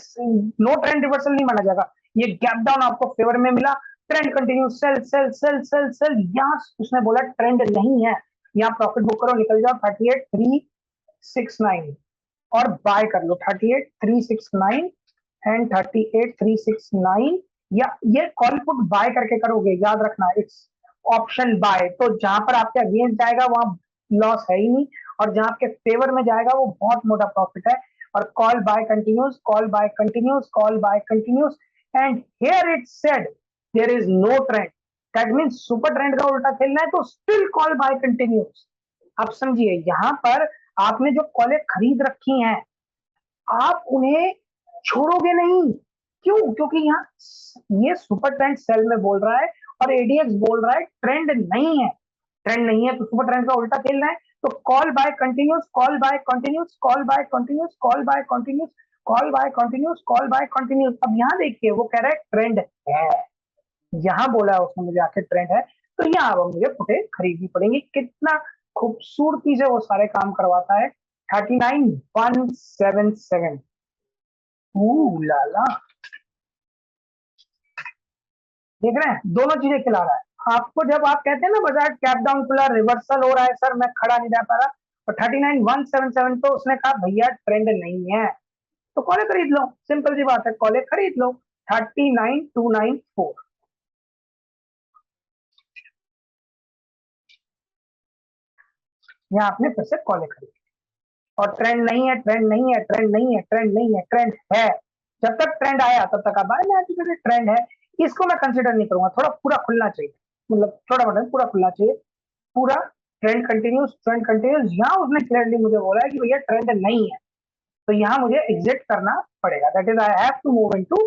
A: नो ट्रेंड रिवर्सल नहीं माना जाएगा। ये गैप डाउन आपको फेवर में मिला, trend continue sell sell sell sell sell, यहाँ उसने बोला ट्रेंड नहीं है, यहाँ प्रॉफिट बुक करो, निकल जाओ 38,369 और बाय कर लो 38,369 एंड 38,369, या ये कॉल पुट बाय करके करोगे, याद रखना इट्स ऑप्शन बाय, तो जहां पर आपके अगेंस्ट जाएगा वहां लॉस है ही नहीं, और जहां आपके फेवर में जाएगा वो बहुत मोटा प्रॉफिट है। और call buy continuous call buy continuous call buy continues, and here it said there is no trend, that means super trend का उल्टा खेलना है तो स्टिल कॉल बाय कंटिन्यूस। आप समझिए, यहां पर आपने जो कॉलें खरीद रखी हैं आप उन्हें छोड़ोगे नहीं, क्यों? क्योंकि यहाँ ये सुपर ट्रेंड सेल में बोल रहा है और एडीएक्स बोल रहा है ट्रेंड नहीं है, ट्रेंड नहीं है तो सुपर ट्रेंड का उल्टा खेलना है, तो call buy continuous call buy continuous call buy continuous call buy continuous call buy continuous call buy continuous. अब यहाँ देखिए वो कह रहा है ट्रेंड है, यहाँ बोला है उसने मुझे आखिर ट्रेंड है, तो यहाँ अब मुझे फुटे खरीदनी पड़ेंगी। कितना खूबसूरती से वो सारे काम करवाता है। 39,177 लाला, देख रहे हैं दोनों चीजें खिला रहा है आपको। जब आप कहते हैं ना बाजार कैप डाउन खुला, रिवर्सल हो रहा है सर मैं खड़ा नहीं रह पा रहा, और 39,177 तो उसने कहा भैया ट्रेंड नहीं है तो कॉले खरीद लो, सिंपल सी बात है, कॉले खरीद लो 39,294। यहाँ आपने फिर से कॉले खरीद, और ट्रेंड नहीं है ट्रेंड नहीं है ट्रेंड नहीं है ट्रेंड नहीं है ट्रेंड है, जब तक ट्रेंड आया तब तक आप आए, ट्रेंड है इसको मैं कंसिडर नहीं करूंगा, थोड़ा पूरा खुलना चाहिए, मतलब थोड़ा मतलब पूरा खुलना चाहिए, पूरा ट्रेंड कंटिन्यूस। यहाँ उसने क्लियरली मुझे बोला है कि भैया ट्रेंड नहीं है, तो यहाँ मुझे एग्जिट करना पड़ेगा, that is I have to move into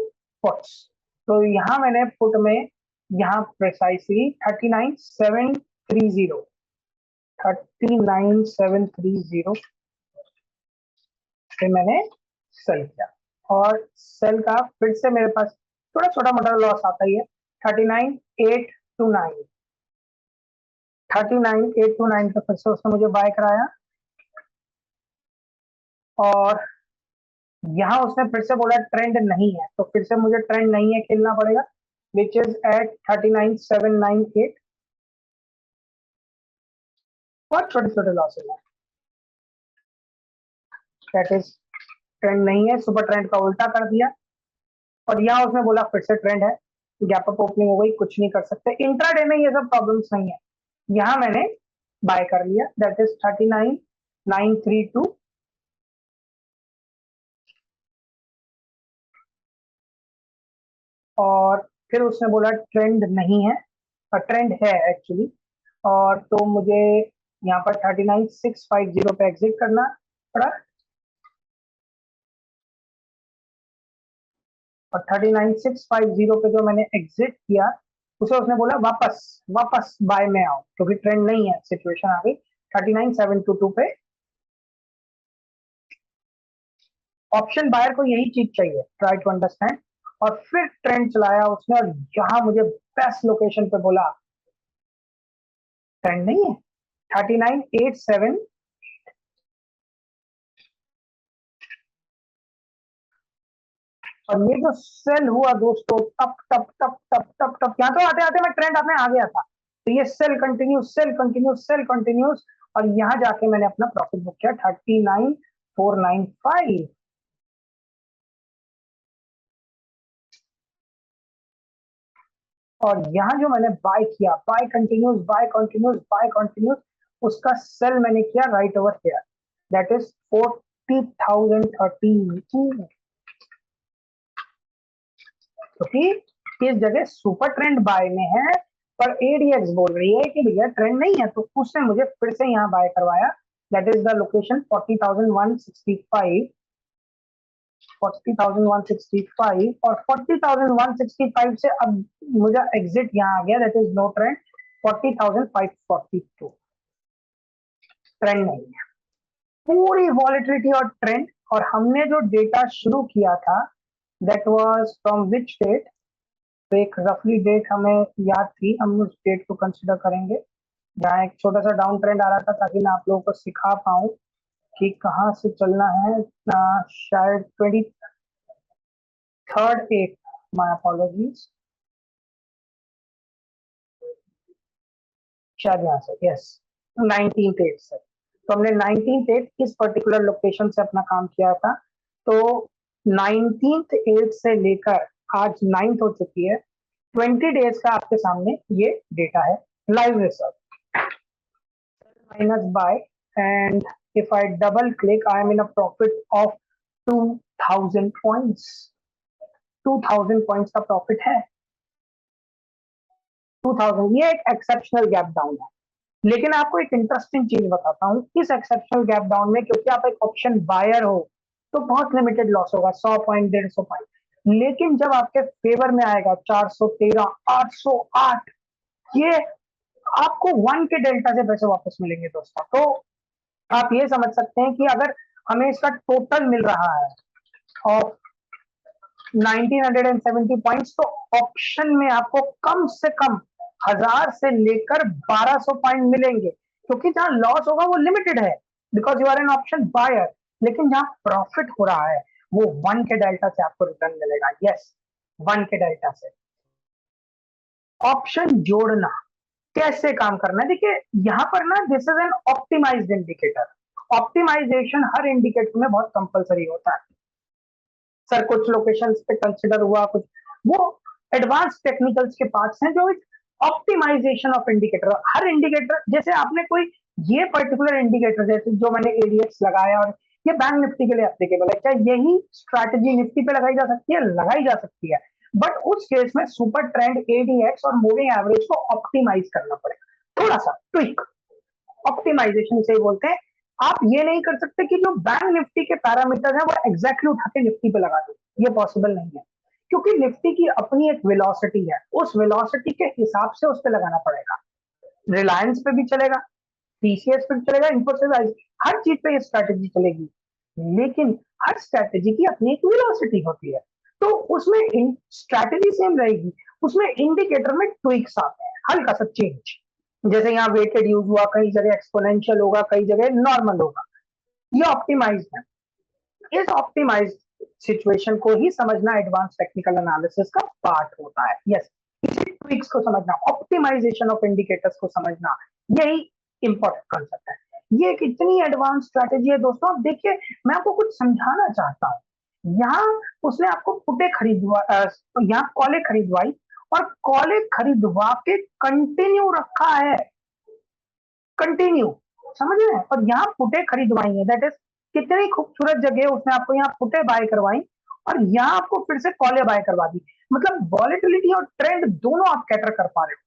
A: puts. तो यहाँ मैंने पुट में यहाँ प्रिसाइसली 39,730 पे मैंने सेल किया, और सेल का फिर से मेरे पास थोड़ा छोटा मोटा लॉस आता ही है, 39,829 पे फिर से उसने मुझे बाय कराया, और यहाँ उसने फिर से बोला ट्रेंड नहीं है, तो फिर से मुझे ट्रेंड नहीं है खेलना पड़ेगा, विच इज एट 39,798। बहुत छोटे छोटे लॉसेज हैं, दैट इज ट्रेंड नहीं है, सुपर ट्रेंड का उल्टा कर दिया, और यहाँ उसने बोला फिर से ट्रेंड है, गैप अप ओपनिंग हो गई, कुछ नहीं कर सकते, इंट्राडे में ये सब प्रॉब्लम्स नहीं है। यहाँ मैंने बाय कर लिया, दैट इज 39,932, और फिर उसने बोला ट्रेंड नहीं है, ट्रेंड है एक्चुअली, और तो मुझे यहाँ पर 39,650 पे एग्जिट करना पड़ा, और 39,650 पे जो मैंने एग्जिट किया उसे उसने बोला वापस बाय में आओ, क्योंकि ट्रेंड नहीं है, सिचुएशन आ गई 39,722 पे। ऑप्शन बायर को यही चीज चाहिए, ट्राई टू अंडरस्टैंड, और फिर ट्रेंड चलाया उसने, और यहाँ मुझे बेस्ट लोकेशन पे बोला ट्रेंड नहीं है, 39,870 और ये जो सेल हुआ दोस्तों, टप टप टप टप टप टप, यहाँ तो आते आते मैं ट्रेंड आपने आ गया था, तो ये sell continuous sell continuous sell continuous, और यहाँ जाके मैंने अपना प्रॉफिट बुक किया 39,495। और यहाँ जो मैंने बाय किया, buy continuous buy continuous buy continuous, उसका सेल मैंने किया right over here, that is 40,032। क्योंकि इस जगह सुपर ट्रेंड बाय में है, पर एडीएक्स बोल रही है कि भैया ट्रेंड नहीं है, तो उसने मुझे फिर से यहाँ बाय करवाया, दैट इज द लोकेशन 40,165, 40,165, और 40,165 से अब मुझे एग्जिट यहाँ आ गया, that is no trend 40,542, trend नहीं है, पूरी वॉलिटिलिटी और ट्रेंड। और हमने जो डेटा शुरू किया था that was from which date, तो एक रफली डेट हमें याद थी, हम उस डेट को कंसिडर करेंगे जहाँ एक छोटा सा डाउन ट्रेंड आ रहा था, ताकि मैं आप लोगों को सिखा पाऊं कि कहाँ से चलना है। शायद 23rd 8, माय अपॉलॉजीज, शायद यहाँ से, यस 19th 8 से, तो हमने 19th 8 इस पर्टिकुलर लोकेशन से अपना काम किया था। तो 19th 8 से लेकर आज 9th हो चुकी है, 20 डेज का आपके सामने ये डेटा है, live research minus by, and if I double click I am in a profit of 2000 points, 2000 points का प्रॉफिट है, 2000। ये एक एक्सेप्शनल गैप डाउन है, लेकिन आपको एक इंटरेस्टिंग चीज बताता हूँ, इस एक्सेप्शनल गैप डाउन में क्योंकि आप एक ऑप्शन बायर हो तो बहुत लिमिटेड लॉस होगा, 100 पॉइंट 150 पॉइंट, लेकिन जब आपके फेवर में आएगा 413 808, ये आपको 1 के डेल्टा से पैसे वापस मिलेंगे दोस्तों। तो आप ये समझ सकते हैं कि अगर हमें इसका टोटल मिल रहा है ऑफ 1970 पॉइंट्स, तो ऑप्शन में आपको कम से कम 1000 से लेकर 1200 पॉइंट मिलेंगे, क्योंकि जहां लॉस होगा वो लिमिटेड है because you are an option buyer, लेकिन जहां प्रॉफिट हो रहा है वो 1 के डेल्टा से आपको रिटर्न मिलेगा, यस 1 के डेल्टा से। ऑप्शन जोड़ना कैसे काम करना है, देखिए यहाँ पर ना this is an optimized indicator, optimization हर इंडिकेटर में बहुत कंपलसरी होता है सर, कुछ लोकेशंस पे कंसिडर हुआ, कुछ वो एडवांस टेक्निकल्स के पार्ट्स हैं जो ऑप्टिमाइजेशन ऑफ इंडिकेटर, हर इंडिकेटर, जैसे आपने कोई ये पर्टिकुलर इंडिकेटर जैसे जो मैंने एडीएक्स लगाया और ये बैंक निफ्टी के लिए एप्लीकेबल है, क्या यही स्ट्रैटेजी निफ्टी पे लगाई जा सकती है? लगाई जा सकती है, बट उस केस में सुपर ट्रेंड, एडीएक्स और मूविंग एवरेज को ऑप्टिमाइज करना पड़ेगा, थोड़ा सा ट्विक, ऑप्टिमाइजेशन से बोलते हैं। आप ये नहीं कर सकते कि जो बैंक निफ्टी के पैरामीटर है वो एग्जैक्टली उठा के निफ्टी पे लगा दो, ये पॉसिबल नहीं है, क्योंकि निफ्टी की अपनी एक वेलोसिटी है, उस वेलोसिटी के हिसाब से उस पर लगाना पड़ेगा। रिलायंस पे भी चलेगा, टीसीएस पे भी चलेगा, इन्फोसिस, हर चीज पे ये स्ट्रैटेजी चलेगी, लेकिन हर स्ट्रैटेजी की अपनी एक वेलोसिटी होती है, तो उसमें स्ट्रैटेजी सेम रहेगी, उसमें इंडिकेटर में ट्विक्स आते हैं, हल्का सा चेंज, जैसे यहाँ वेटेड यूज हुआ, कई जगह एक्सपोनेंशियल होगा, कई जगह नॉर्मल होगा, ये ऑप्टिमाइज है। इस ऑप्टिमाइज सिचुएशन को ही समझना एडवांस टेक्निकल एनालिसिस का पार्ट होता है, यस इसी ट्विक्स को समझना, ऑप्टिमाइजेशन ऑफ इंडिकेटर्स को समझना, यही इंपॉर्टेंट कंसेप्ट है। ये एक इतनी एडवांस स्ट्रैटेजी है दोस्तों, आप देखिए मैं आपको कुछ समझाना चाहता हूँ। यहाँ उसने आपको पुटे खरीदवा, यहाँ कॉले खरीदवाई और कॉले खरीदवा के कंटिन्यू रखा है, कंटिन्यू, समझ रहे हैं, और यहाँ पुटे खरीदवाई है, दैट इज कितनी खूबसूरत जगह उसने आपको यहाँ पुटे बाय करवाई और यहाँ आपको फिर से कॉले बाय करवा दी, मतलब वॉलेटिलिटी और ट्रेंड दोनों आप कैटर कर पा रहे हो।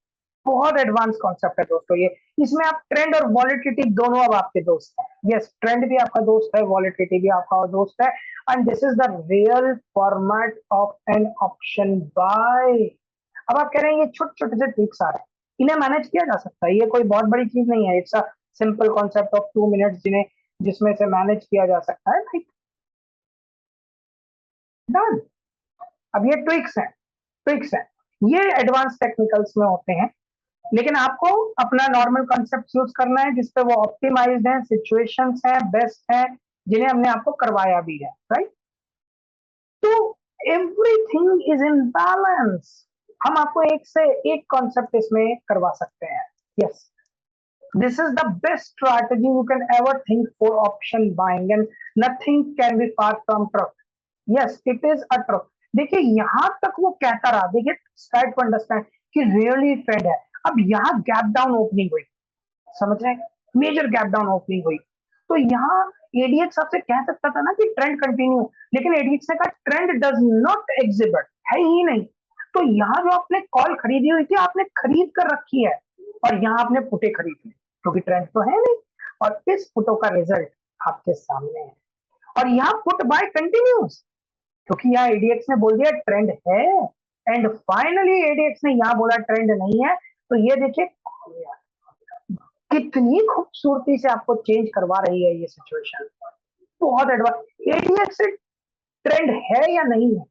A: बहुत एडवांस कॉन्सेप्ट है दोस्तों ये, इसमें आप ट्रेंड और वॉलेटिलिटी दोनों अब आपके दोस्त हैं, यस ट्रेंड भी आपका दोस्त है, वॉलेटिलिटी भी आपका दोस्त है, and this is the real format of an option buy. अब आप कह रहे हैं ये छोटे छोटे से ट्रिक्स आ रहे हैं, इन्हें मैनेज किया जा सकता है, ये कोई बहुत बड़ी चीज नहीं है, it's a simple concept of 2 minutes जिन्हें जिसमें से मैनेज किया जा सकता है, राइट डन। अब ये ट्विक्स हैं, ट्विक्स हैं, ये एडवांस टेक्निकल्स में होते हैं, लेकिन आपको अपना नॉर्मल कॉन्सेप्ट यूज करना है जिसपे वो ऑप्टिमाइज्ड है, सिचुएशंस है, बेस्ट है, जिन्हें हमने आपको करवाया भी है, राइट। तो एवरीथिंग इज इन बैलेंस। हम आपको एक से एक कॉन्सेप्ट इसमें करवा सकते हैं। Yes, this is the best strategy you can ever think for option buying and nothing can be far from truth. Yes, it is a truth. देखिए यहां तक वो कहता रहा, देखिए स्टार्ट टू अंडरस्टैंड कि रियली ट्रेंड है। अब यहाँ गैप डाउन ओपनिंग हुई, समझ रहे हैं, मेजर गैप डाउन ओपनिंग हुई, तो यहाँ एडीएक्स आपसे कह सकता था ना कि ट्रेंड कंटिन्यू, लेकिन एडीएक्स ने कहा ट्रेंड डज नॉट एग्जिबिट, है ही नहीं। तो यहाँ जो आपने कॉल खरीदी हुई थी आपने खरीद कर रखी है, और यहाँ आपने पुटे खरीद ली क्योंकि ट्रेंड तो है नहीं, और इस पुटों का रिजल्ट आपके सामने है। और यहाँ पुट बाय कंटिन्यूस, क्योंकि यहाँ एडीएक्स ने बोल दिया ट्रेंड है, एंड फाइनली एडीएक्स ने यहाँ बोला ट्रेंड नहीं है। तो ये देखिए कितनी खूबसूरती से आपको चेंज करवा रही है ये सिचुएशन, बहुत एडवांस। एडीएक्स ट्रेंड है या नहीं है,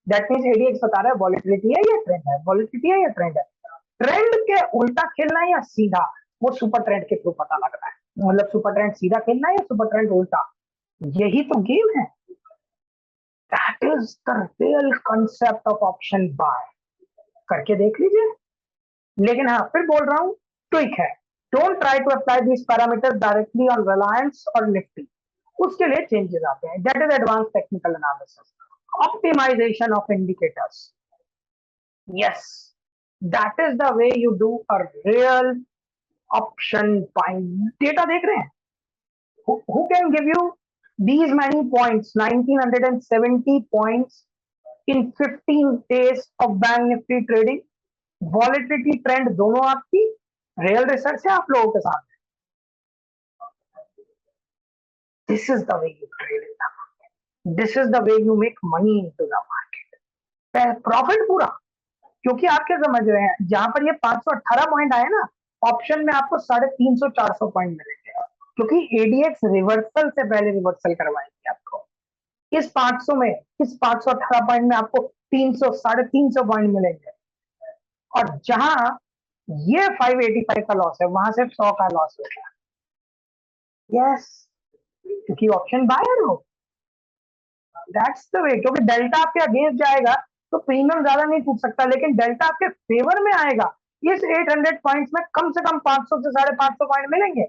A: दैट मींस एडीएक्स बता रहा है वॉलेटिलिटी है या ट्रेंड है, वॉलेटिलिटी है या ट्रेंड है। ट्रेंड के उल्टा खेलना है या सीधा, वो सुपर ट्रेंड के थ्रू पता लग रहा है। मतलब सुपर ट्रेंड सीधा खेलना है या सुपर ट्रेंड उल्टा, यही तो गेम है। That is the real concept of option buy, करके देख लीजिए। लेकिन हाँ फिर बोल रहा हूँ, ट्विक है, don't try to apply this parameter directly on Reliance और निफ्टी, उसके लिए चेंजेस आते हैं। That is advance technical analysis, optimization of indicators. Yes, that is the way you do a real option buying. Data देख रहे हैं, who can give you these many points, 1970 points in 15 days of bank Nifty trading, volatility trend दोनों आपकी रियल रिसर्च है आप लोगों के साथ। This is the way you trade in the market, this is the way you make money into the market, profit पूरा। क्योंकि आप क्या समझ रहे हैं, जहां पर ये 518 पॉइंट आए ना, ऑप्शन में आपको 350-400 पॉइंट मिलेंगे, क्योंकि एडीएक्स रिवर्सल से पहले रिवर्सल करवाएंगे आपको। इस 500 में, इस 518 पॉइंट में आपको 300-350 पॉइंट मिलेंगे, और जहां ये 585 का लॉस है वहां सिर्फ 100 का लॉस हो गया। यस, क्योंकि ऑप्शन बायर हो, दैट्स द वे। क्योंकि डेल्टा आपके अगेंस्ट जाएगा तो प्रीमियम ज्यादा नहीं टूट सकता, लेकिन डेल्टा आपके फेवर में आएगा। इस 800 पॉइंट्स में कम से कम 500 से 550 पॉइंट मिलेंगे,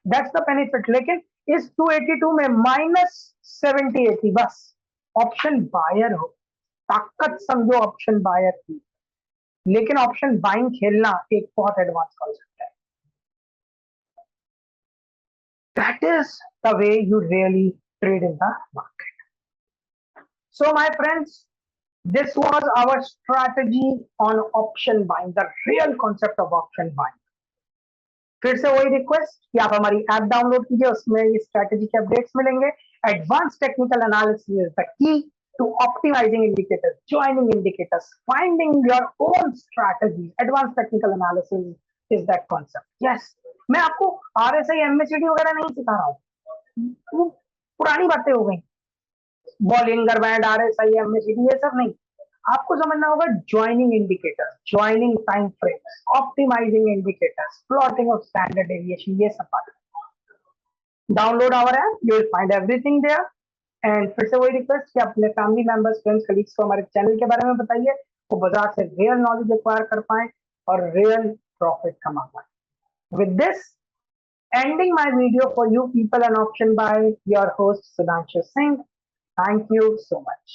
A: दैट्स द बेनिफिट। लेकिन इस 282 में -70-80, बस ऑप्शन बायर हो, ताकत समझो ऑप्शन बायर की। लेकिन ऑप्शन बाइंग खेलना एक बहुत एडवांस कॉन्सेप्ट है। That is the way you really trade in the market. So my friends, this was our strategy on option buying, the real concept of option buying. फिर से वही रिक्वेस्ट कि आप हमारी ऐप डाउनलोड कीजिए, उसमें ये स्ट्रैटेजी के अपडेट्स मिलेंगे। Advance technical analysis is the key to optimizing indicators, joining indicators, finding your own strategy. Advance technical analysis is that concept. Yes, मैं आपको आरएसआई एमएसीडी वगैरह नहीं सिखा रहा हूँ, पुरानी बातें हो गई, बॉलिंगर बैंड, आरएसआई, एमएसीडी, ये सब नहीं। आपको समझना होगा joining indicators, joining time frames, optimizing indicators, plotting of standard deviation, ये सब बातें। Download our app, you will find everything there. And फिर से वही रिक्वेस्ट कि अपने फैमिली मेंबर्स, फ्रेंड्स, कलीग्स को हमारे चैनल के बारे में बताइए, वो बाजार से रियल नॉलेज एक्वायर कर पाए और रियल प्रॉफिट कमा पाए। With this, ending my video for you people on option by your host Sudhanshu Singh. Thank you so much.